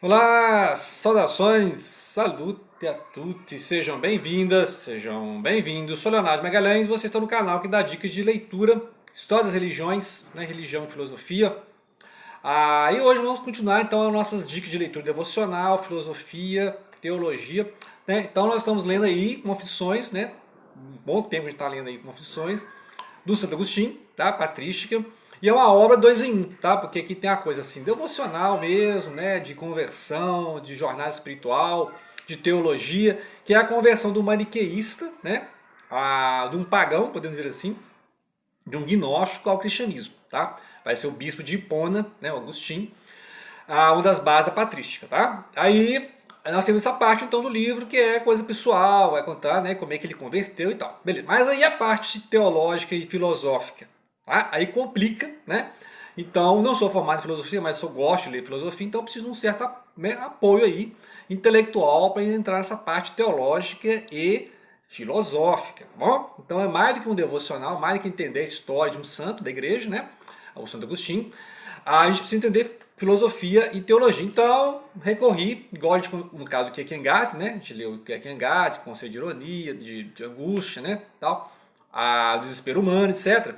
Olá, saudações, salute a tutti, sejam bem-vindas, sejam bem-vindos. Sou Leonardo Magalhães, vocês estão no canal que dá dicas de leitura, história das religiões, né, religião e filosofia. E hoje vamos continuar então as nossas dicas de leitura devocional, filosofia, teologia. Né? Então nós estamos lendo aí Confissões, né? Um bom tempo a gente está lendo aí Confissões do Santo Agostinho, tá? Patrística. E é uma obra dois em um, tá? Porque aqui tem a coisa assim, devocional mesmo, né? De conversão, de jornada espiritual, de teologia, que é a conversão do maniqueísta, né? De um pagão, podemos dizer assim, de um gnóstico ao cristianismo, tá? Vai ser o bispo de Hipona, né? Agostinho, uma das bases da patrística, tá? Aí nós temos essa parte então do livro que é coisa pessoal, vai contar, né, como é que ele converteu e tal. Beleza. Mas aí a parte teológica e filosófica, tá? Aí complica, né? Então, não sou formado em filosofia, mas sou gosto de ler filosofia, então preciso de um certo, né, apoio aí intelectual para entrar nessa parte teológica e filosófica, tá bom? Então é mais do que um devocional, mais do que entender a história de um santo da igreja, né? O Santo Agostinho. A gente precisa entender filosofia e teologia. Então, recorri, igual no caso do Kierkegaard, né? A gente leu o Kierkegaard, conceito de ironia, de angústia, né? Tal, desespero humano, etc.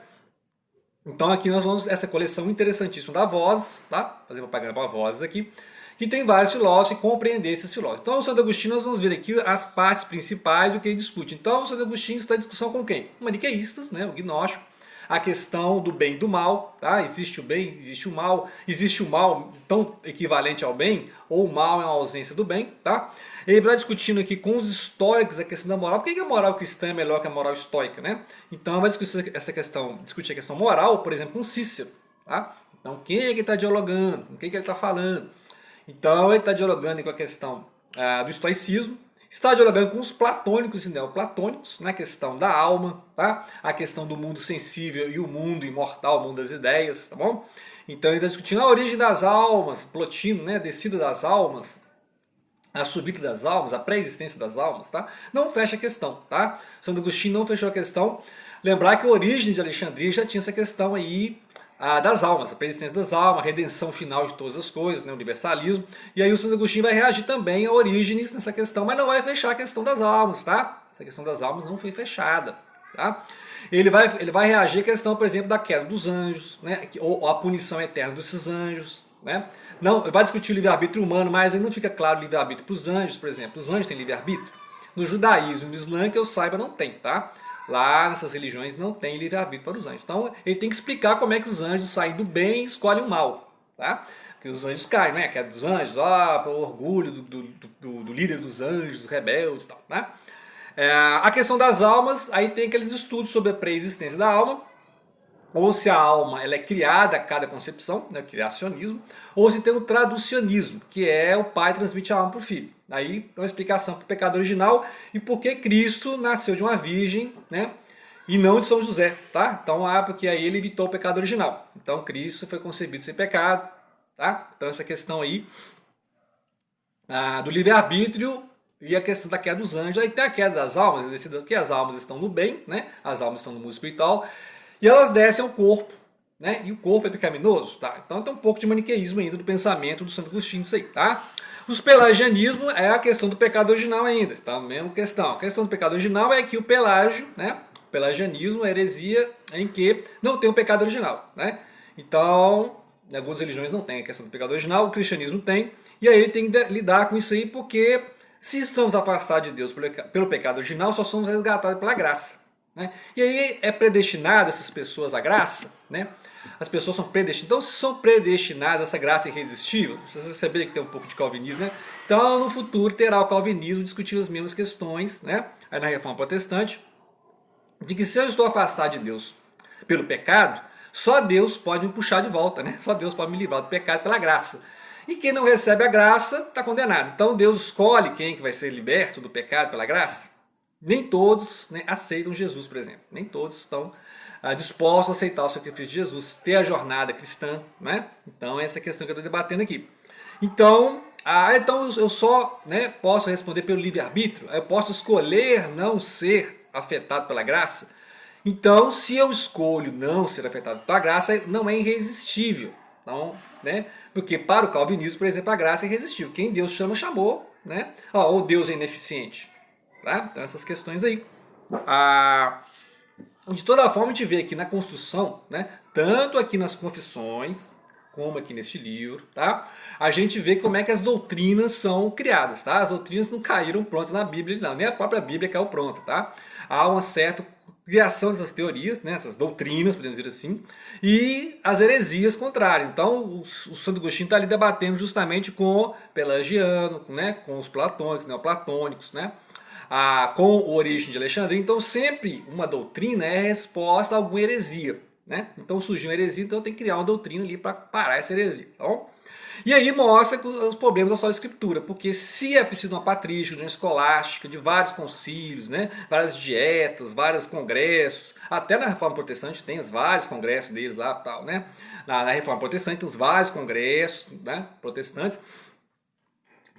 Então aqui nós vamos essa coleção interessantíssima da Vozes, tá? Fazer propaganda para Vozes aqui, que tem vários filósofos e compreender esses filósofos. Então o Santo Agostinho nós vamos ver aqui as partes principais do que ele discute. Então o Santo Agostinho está em discussão com quem? Maniqueístas, né? O gnóstico, a questão do bem e do mal, tá? Existe o bem, existe o mal tão equivalente ao bem, ou o mal é uma ausência do bem, tá? Ele vai discutindo aqui com os estoicos a questão da moral. Por que a moral cristã é melhor que a moral estoica, né? Então vai discutir essa questão, discutir a questão moral, por exemplo, com Cícero, tá? Então quem é que está dialogando? Com quem que ele está falando? Então ele está dialogando com a questão do estoicismo, está dialogando com os platônicos e neoplatônicos na questão da alma, tá? A questão do mundo sensível e o mundo imortal, o mundo das ideias, tá bom? Então ele está discutindo a origem das almas, Plotino, né? A descida das almas, a subida das almas, a pré-existência das almas, tá? Não fecha a questão, tá? Santo Agostinho não fechou a questão. Lembrar que a origem de Alexandria já tinha essa questão aí das almas, a pré-existência das almas, a redenção final de todas as coisas, né, o universalismo. E aí o Santo Agostinho vai reagir também a Orígenes nessa questão, mas não vai fechar a questão das almas, tá? Essa questão das almas não foi fechada, tá? Ele vai reagir à questão, por exemplo, da queda dos anjos, né, ou a punição eterna desses anjos, né? Não, vai discutir o livre-arbítrio humano, mas aí não fica claro o livre-arbítrio para os anjos, por exemplo. Os anjos têm livre-arbítrio? No judaísmo e no islã, que eu saiba, não tem, tá? Lá nessas religiões não tem livre-arbítrio para os anjos. Então ele tem que explicar como é que os anjos saem do bem e escolhem o mal, tá? Porque os anjos caem, né? A queda dos anjos, pelo orgulho do líder dos anjos, rebeldes e tal, né? A questão das almas, aí tem aqueles estudos sobre a pré-existência da alma, ou se a alma ela é criada a cada concepção, né, criacionismo, ou se tem o traducionismo, que é o pai transmite a alma para o filho. Aí é uma explicação para o pecado original e por que Cristo nasceu de uma virgem, né, e não de São José, tá? Então, porque aí ele evitou o pecado original. Então, Cristo foi concebido sem pecado, tá? Então, essa questão aí do livre-arbítrio e a questão da queda dos anjos. Aí tem a queda das almas, que as almas estão no bem, né? As almas estão no mundo espiritual, e elas descem ao corpo, né? E o corpo é pecaminoso, tá? Então tem um pouco de maniqueísmo ainda do pensamento do Santo Agostinho isso aí, tá? Os pelagianismo é a questão do pecado original ainda, tá? A mesma questão. A questão do pecado original é que o pelágio, né? O pelagianismo é a heresia em que não tem o pecado original, né? Então, algumas religiões não têm a questão do pecado original, o cristianismo tem, e aí tem que lidar com isso aí, porque se estamos afastados de Deus pelo pecado original, só somos resgatados pela graça. Né? E aí é predestinado essas pessoas à graça, né? As pessoas são predestinadas. Então, se são predestinadas a essa graça irresistível, vocês perceberam que tem um pouco de calvinismo, né? Então, no futuro, terá o calvinismo discutindo as mesmas questões, né? Aí na Reforma Protestante, de que se eu estou afastado de Deus pelo pecado, só Deus pode me puxar de volta, né? Só Deus pode me livrar do pecado pela graça. E quem não recebe a graça está condenado. Então Deus escolhe quem que vai ser liberto do pecado pela graça. Nem todos, né, aceitam Jesus, por exemplo. Nem todos estão dispostos a aceitar o sacrifício de Jesus, ter a jornada cristã, né? Então essa é a questão que eu estou debatendo aqui. Então, então eu só, né, posso responder pelo livre-arbítrio. Eu posso escolher não ser afetado pela graça. Então, se eu escolho não ser afetado pela graça, não é irresistível. Então, né, Porque para o calvinismo, por exemplo, a graça é irresistível. Quem Deus chama, chamou, né? Ou Deus é ineficiente. Tá? Então essas questões aí. De toda forma, a gente vê aqui na construção, né? Tanto aqui nas confissões, como aqui neste livro, tá? A gente vê como é que as doutrinas são criadas, tá? As doutrinas não caíram prontas na Bíblia, não, nem a própria Bíblia caiu pronta, tá? Há uma certa criação dessas teorias, né? Essas doutrinas, podemos dizer assim, e as heresias contrárias. Então, o Santo Agostinho está ali debatendo justamente com o pelagiano, né? Com os platônicos, neoplatônicos, né? Com o Origem de Alexandria. Então, sempre uma doutrina é resposta a alguma heresia, né? Então, surgiu uma heresia, então tem que criar uma doutrina ali para parar essa heresia, tá bom? E aí mostra os problemas da só escritura, porque se é preciso uma patrística, de uma escolástica, de vários concílios, né, várias dietas, vários congressos, até na Reforma Protestante tem os vários congressos deles lá, tal, né? Na Reforma Protestante tem os vários congressos, né, protestantes,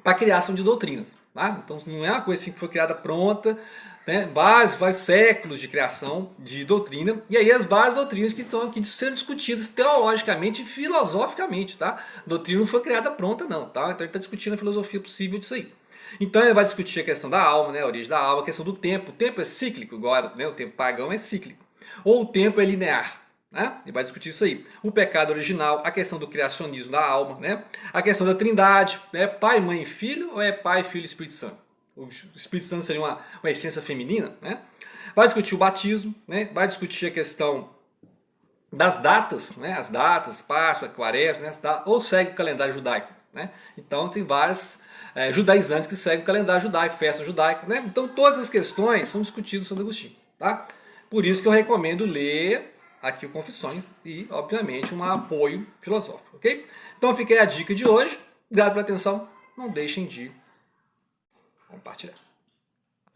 para a criação de doutrinas. Tá? Então não é uma coisa assim que foi criada pronta, né? Vários séculos de criação de doutrina, e aí as várias doutrinas que estão aqui sendo discutidas teologicamente e filosoficamente. Tá? A doutrina não foi criada pronta, não. Tá? Então ele está discutindo a filosofia possível disso aí. Então ele vai discutir a questão da alma, né? A origem da alma, a questão do tempo. O tempo é cíclico, agora, né? O tempo pagão é cíclico. Ou o tempo é linear. Né? Ele vai discutir isso aí. O pecado original, a questão do criacionismo da alma, né? A questão da trindade, é pai, mãe e filho ou é pai, filho e Espírito Santo? O Espírito Santo seria uma essência feminina, né? Vai discutir o batismo, né? Vai discutir a questão das datas, né? As datas, Páscoa, Quaresma, né? Ou segue o calendário judaico, né? Então tem vários judaizantes que seguem o calendário judaico, festa judaica, né? Então todas as questões são discutidas no Santo Agostinho, tá? Por isso que eu recomendo ler aqui o Confissões e, obviamente, um apoio filosófico, ok? Então fica aí a dica de hoje. Obrigado pela atenção. Não deixem de compartilhar.